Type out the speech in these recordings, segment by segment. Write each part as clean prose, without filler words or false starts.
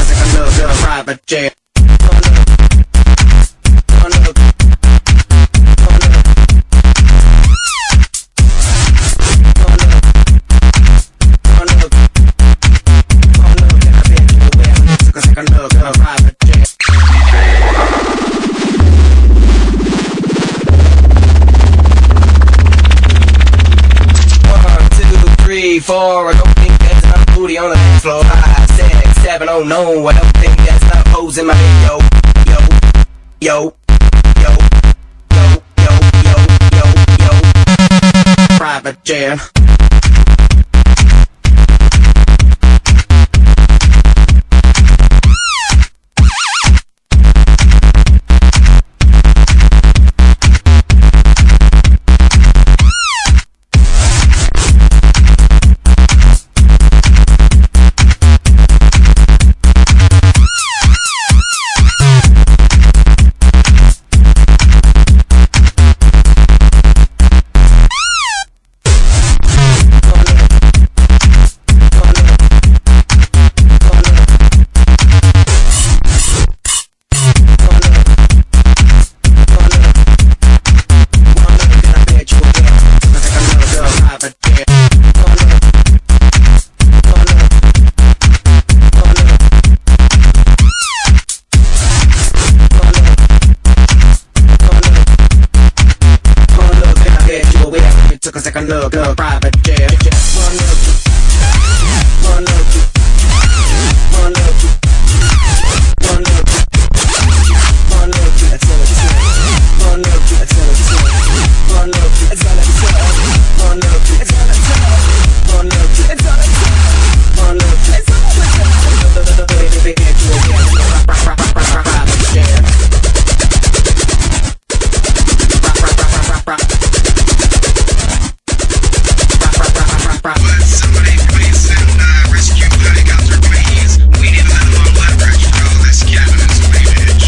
a second look at a private jet. Four, I don't think there's enough booty on the dance floor. 5, 6, 7, oh no, I don't think there's enough hoes in my video. Yo, yo, yo, yo, yo, yo, yo, yo. Private jet. Took a second look at a private jet. One look, one look, one look, one look, one look. That's all it's like. One look, that's all it's like. One look, that's all it's like. One look, that's all it's like. One look, that's all it's like. One look, that's all it's like. Baby, get you again. Private jet. Somebody please send a rescue helicopter, please. We need a little more leverage. Oh, this cabin is waitage.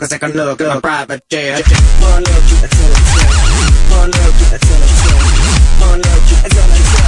Second look at a private jet. One look, that's all it's like. One look, that's all it's like. One look, that's all it's like.